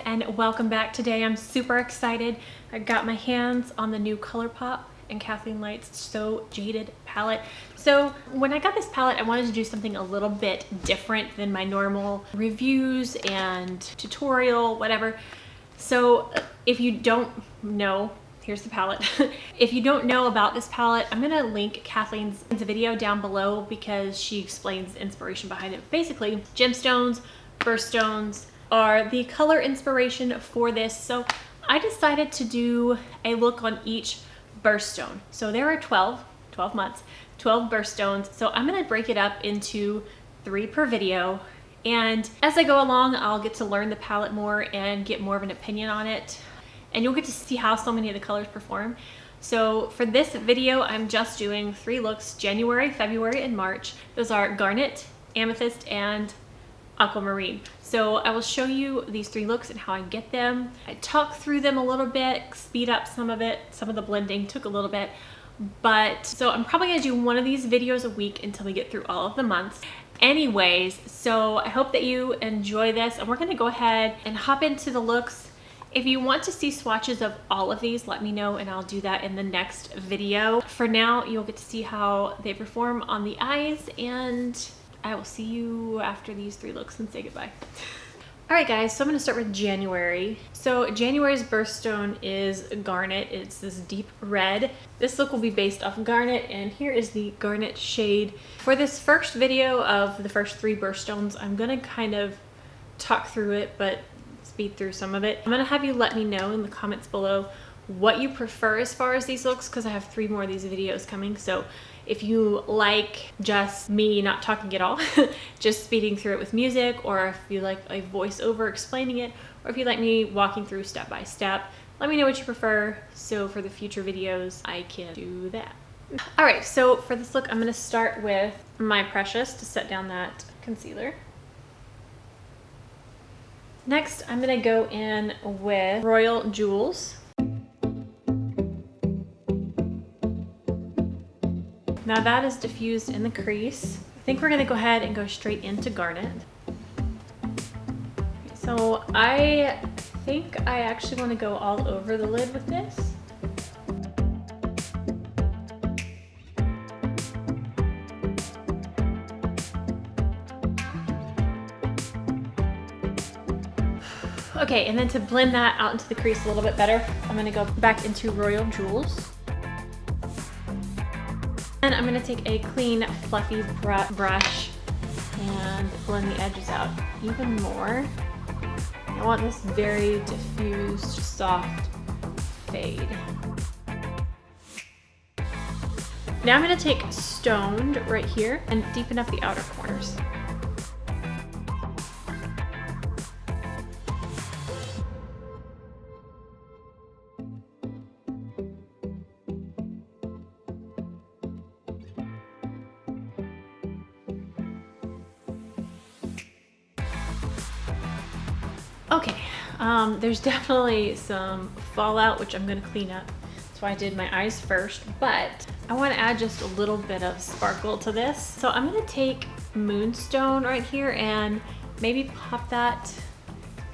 and welcome back. Today I'm super excited. I got my hands on the new ColourPop and Kathleen Lights So Jaded Palette. So when I got this palette, I wanted to do something a little bit different than my normal reviews and tutorial, whatever. So if you don't know, here's the palette. If you don't know about this palette, I'm gonna link Kathleen's video down below because she explains the inspiration behind it. Basically, gemstones, birthstones are the color inspiration for this. So I decided to do a look on each birthstone. So there are 12 months, 12 birthstones. So I'm gonna break it up into 3 per video. And as I go along, I'll get to learn the palette more and get more of an opinion on it. And you'll get to see how so many of the colors perform. So for this video, I'm just doing 3 looks, January, February, and March. Those are Garnet, Amethyst, and Aquamarine. So I will show you these 3 looks and how I get them. I talk through them a little bit, speed up some of it. Some of the blending took a little bit. But so I'm probably gonna do one of these videos a week until we get through all of the months. Anyways, so I hope that you enjoy this, and we're gonna go ahead and hop into the looks. If you want to see swatches of all of these, let me know and I'll do that in the next video. For now, you'll get to see how they perform on the eyes, and I will see you after these 3 looks and say goodbye. All right guys, so I'm gonna start with January. So January's birthstone is Garnet. It's this deep red. This look will be based off Garnet, and here is the Garnet shade. For this first video of the first 3 birthstones, I'm gonna kind of talk through it, but speed through some of it. I'm gonna have you let me know in the comments below what you prefer as far as these looks, because I have 3 more of these videos coming. So if you like just me not talking at all, just speeding through it with music, or if you like a voiceover explaining it, or if you like me walking through step by step, let me know what you prefer, so for the future videos I can do that. All right, so for this look, I'm gonna start with My Precious to set down that concealer. Next, I'm gonna go in with Royal Jewels. Now that is diffused in the crease. I think we're gonna go ahead and go straight into Garnet. So I think I actually wanna go all over the lid with this. Okay, and then to blend that out into the crease a little bit better, I'm gonna go back into Royal Jewels. And I'm gonna take a clean, fluffy brush and blend the edges out even more. I want this very diffused, soft fade. Now I'm gonna take Stoned right here and deepen up the outer corners. Okay, there's definitely some fallout, which I'm gonna clean up. That's why I did my eyes first, but I wanna add just a little bit of sparkle to this. So I'm gonna take Moonstone right here and maybe pop that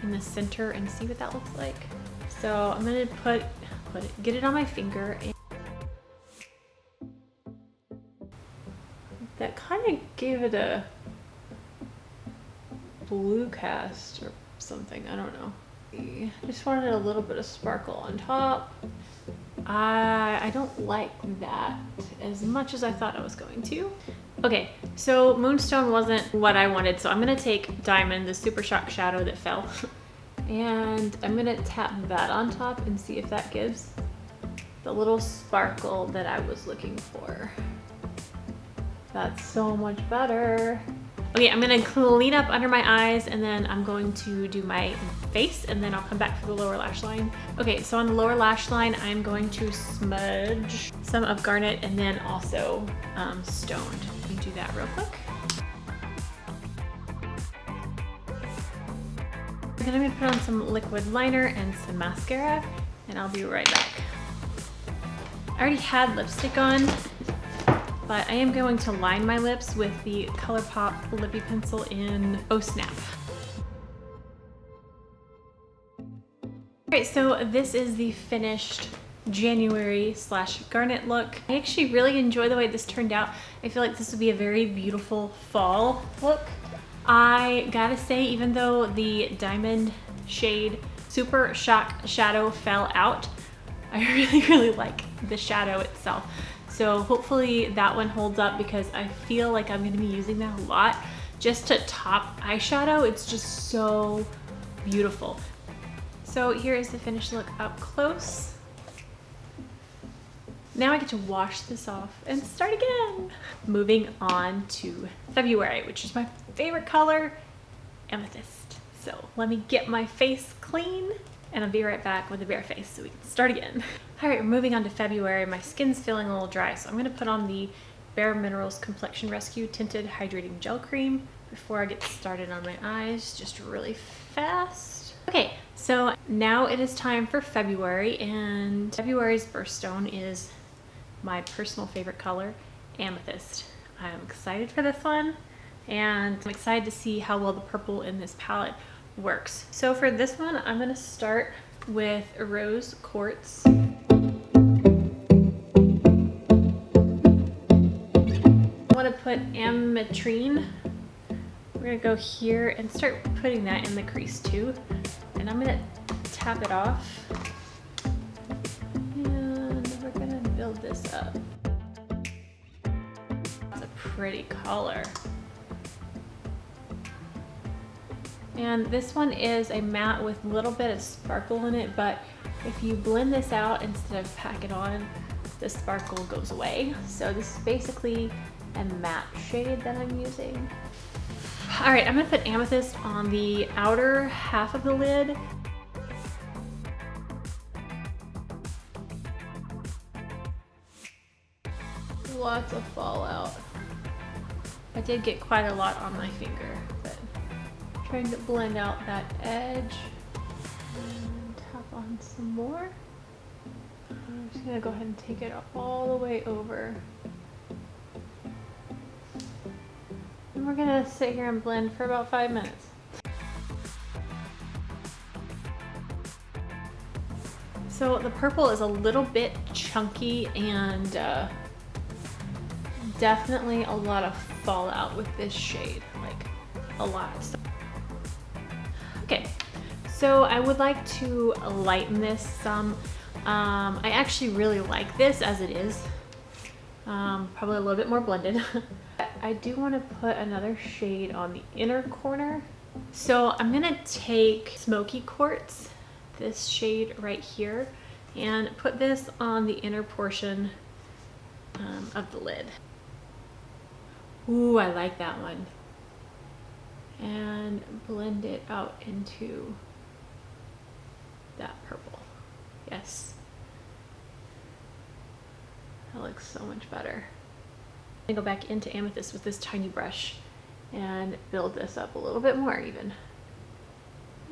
in the center and see what that looks like. So I'm gonna get it on my finger. And that kind of gave it a blue cast or something, I don't know. I just wanted a little bit of sparkle on top. I don't like that as much as I thought I was going to. Okay, so Moonstone wasn't what I wanted, so I'm gonna take Diamond, the Super Shock shadow that fell, and I'm gonna tap that on top and see if that gives the little sparkle that I was looking for. That's so much better. Okay, I'm gonna clean up under my eyes, and then I'm going to do my face, and then I'll come back for the lower lash line. Okay, so on the lower lash line, I'm going to smudge some of Garnet and then also Stoned. Let me do that real quick. Then I'm gonna put on some liquid liner and some mascara, and I'll be right back. I already had lipstick on, but I am going to line my lips with the ColourPop Lippy Pencil in Oh Snap. right, so this is the finished January / Garnet look. I actually really enjoy the way this turned out. I feel like this would be a very beautiful fall look. I gotta say, even though the diamond shade Super Shock Shadow fell out, I really like the shadow itself. So hopefully that one holds up, because I feel like I'm gonna be using that a lot just to top eyeshadow. It's just so beautiful. So here is the finished look up close. Now I get to wash this off and start again. Moving on to February, which is my favorite color, Amethyst. So let me get my face clean and I'll be right back with a bare face so we can start again. All right, we're moving on to February. My skin's feeling a little dry, so I'm gonna put on the Bare Minerals Complexion Rescue Tinted Hydrating Gel Cream before I get started on my eyes, just really fast. Okay, so now it is time for February, and February's birthstone is my personal favorite color, Amethyst. I'm excited for this one, and I'm excited to see how well the purple in this palette works. So for this one, I'm gonna start with Rose Quartz. I want to put Ametrine. We're gonna go here and start putting that in the crease too. And I'm gonna tap it off. And we're gonna build this up. It's a pretty color. And this one is a matte with a little bit of sparkle in it, but if you blend this out instead of pack it on, the sparkle goes away. So this is basically a matte shade that I'm using. All right, I'm gonna put Amethyst on the outer half of the lid. Lots of fallout. I did get quite a lot on my finger, but trying to blend out that edge and tap on some more. I'm just gonna go ahead and take it all the way over. And we're gonna sit here and blend for about 5 minutes. So the purple is a little bit chunky and definitely a lot of fallout with this shade, like a lot. Okay, so I would like to lighten this some. I actually really like this as it is. Probably a little bit more blended. I do want to put another shade on the inner corner. So I'm gonna take Smoky Quartz, this shade right here, and put this on the inner portion of the lid. Ooh, I like that one. And blend it out into that purple. Yes. That looks so much better. I'm gonna go back into Amethyst with this tiny brush and build this up a little bit more even.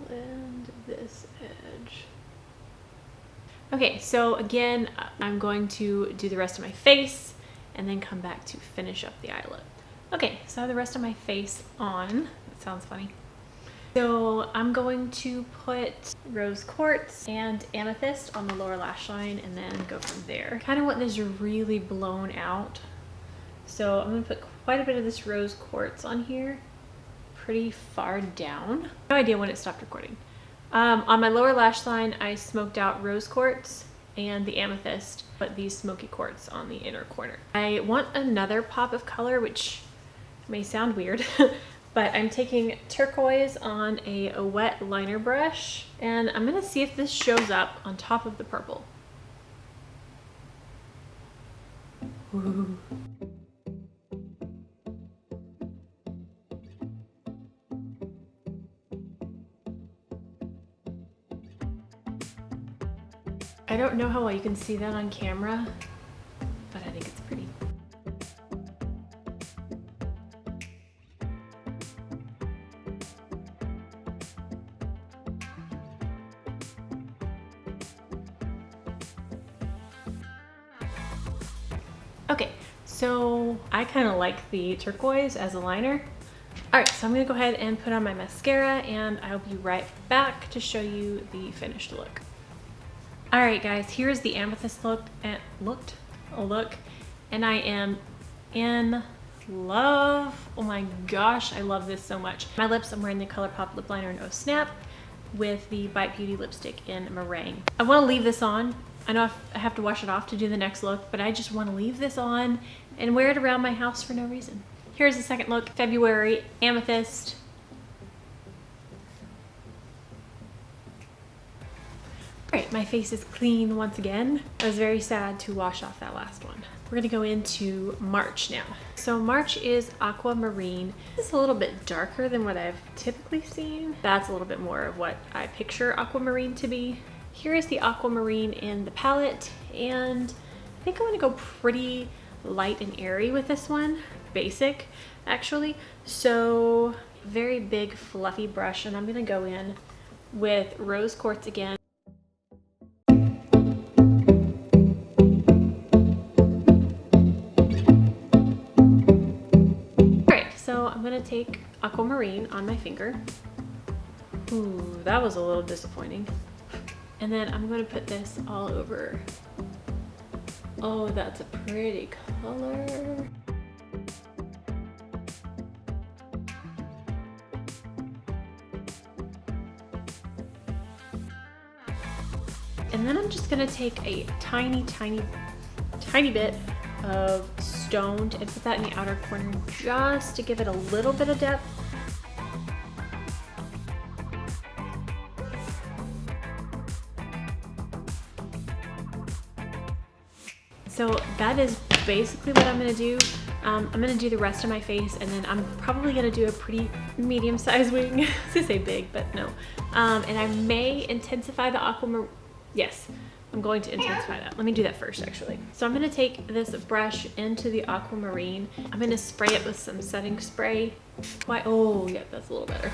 Blend this edge. Okay, so again, I'm going to do the rest of my face and then come back to finish up the eye look. Okay, so I have the rest of my face on. That sounds funny. So I'm going to put Rose Quartz and Amethyst on the lower lash line and then go from there. Kind of want this really blown out. So I'm gonna put quite a bit of this Rose Quartz on here, pretty far down. No idea when it stopped recording. On my lower lash line, I smoked out Rose Quartz and the Amethyst, but these Smoky Quartz on the inner corner. I want another pop of color, which may sound weird, but I'm taking turquoise on a wet liner brush, and I'm gonna see if this shows up on top of the purple. Ooh. I don't know how well you can see that on camera, but I think it's pretty. Okay, so I kind of like the turquoise as a liner. All right, so I'm gonna go ahead and put on my mascara and I'll be right back to show you the finished look. All right, guys, here's the Amethyst look, and I am in love. Oh my gosh, I love this so much. My lips, I'm wearing the ColourPop lip liner in Oh Snap with the Bite Beauty lipstick in Meringue. I want to leave this on. I know I have to wash it off to do the next look, but I just want to leave this on and wear it around my house for no reason. Here's the second look, February, Amethyst. All right, my face is clean once again. I was very sad to wash off that last one. We're gonna go into March now. So March is Aquamarine. This is a little bit darker than what I've typically seen. That's a little bit more of what I picture Aquamarine to be. Here is the Aquamarine in the palette, and I think I'm gonna go pretty light and airy with this one. Basic, actually. So very big fluffy brush, and I'm gonna go in with Rose Quartz again. I'm gonna take Aquamarine on my finger. Ooh, that was a little disappointing. And then I'm gonna put this all over. Oh, that's a pretty color. And then I'm just gonna take a tiny bit of Stoned and put that in the outer corner just to give it a little bit of depth. So that is basically what I'm gonna do. I'm gonna do the rest of my face, and then I'm probably gonna do a pretty medium-sized wing. I was gonna say big, but no. And I may intensify the Aquamarine. Yes. I'm going to intensify that. Let me do that first, actually. So I'm gonna take this brush into the Aquamarine. I'm gonna spray it with some setting spray. Why? Oh, yeah, that's a little better.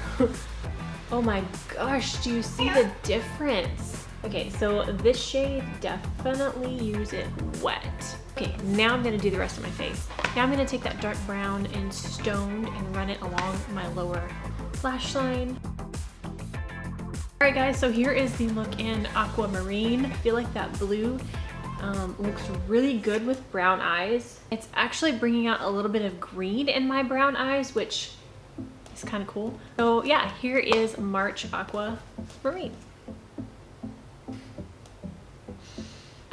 Oh my gosh, do you see the difference? Okay, so this shade, definitely use it wet. Okay, now I'm gonna do the rest of my face. Now I'm gonna take that dark brown and Stoned and run it along my lower lash line. All right, guys, so here is the look in Aquamarine. I feel like that blue looks really good with brown eyes. It's actually bringing out a little bit of green in my brown eyes, which is kind of cool. So yeah, here is March Aquamarine.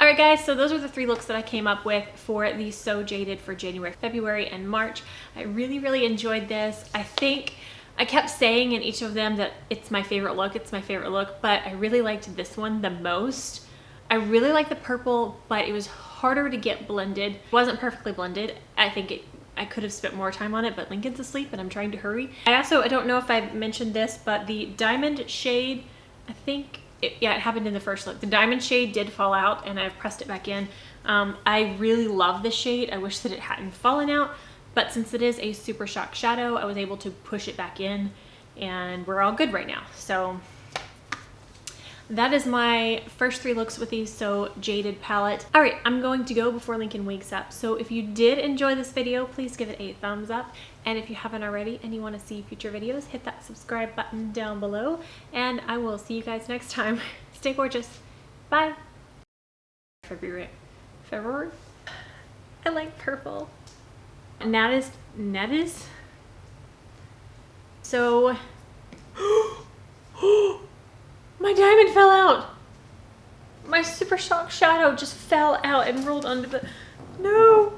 All right, guys, so those are the 3 looks that I came up with for the So Jaded for January, February, and March. I really enjoyed this. I think I kept saying in each of them that it's my favorite look, but I really liked this one the most. I really like the purple, but it was harder to get blended. It wasn't perfectly blended. I think I could have spent more time on it, but Lincoln's asleep and I'm trying to hurry. I don't know if I mentioned this, but the diamond shade, I think, it happened in the first look. The diamond shade did fall out and I've pressed it back in. I really love this shade. I wish that it hadn't fallen out. But since it is a Super Shock shadow, I was able to push it back in and we're all good right now. So that is my first 3 looks with the So Jaded palette. All right, I'm going to go before Lincoln wakes up. So if you did enjoy this video, please give it a thumbs up. And if you haven't already and you want to see future videos, hit that subscribe button down below. And I will see you guys next time. Stay gorgeous. Bye. February. I like purple. And that is so my diamond fell out. My Super Shock shadow just fell out and rolled under the no.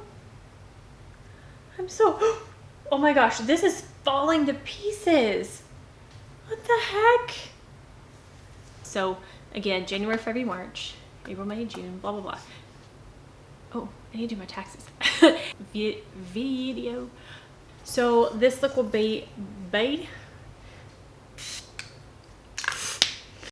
I'm so oh my gosh, this is falling to pieces. What the heck? So again, January, February, March, April, May, June, blah blah blah. Oh, I need to do my taxes. Video. So this look will be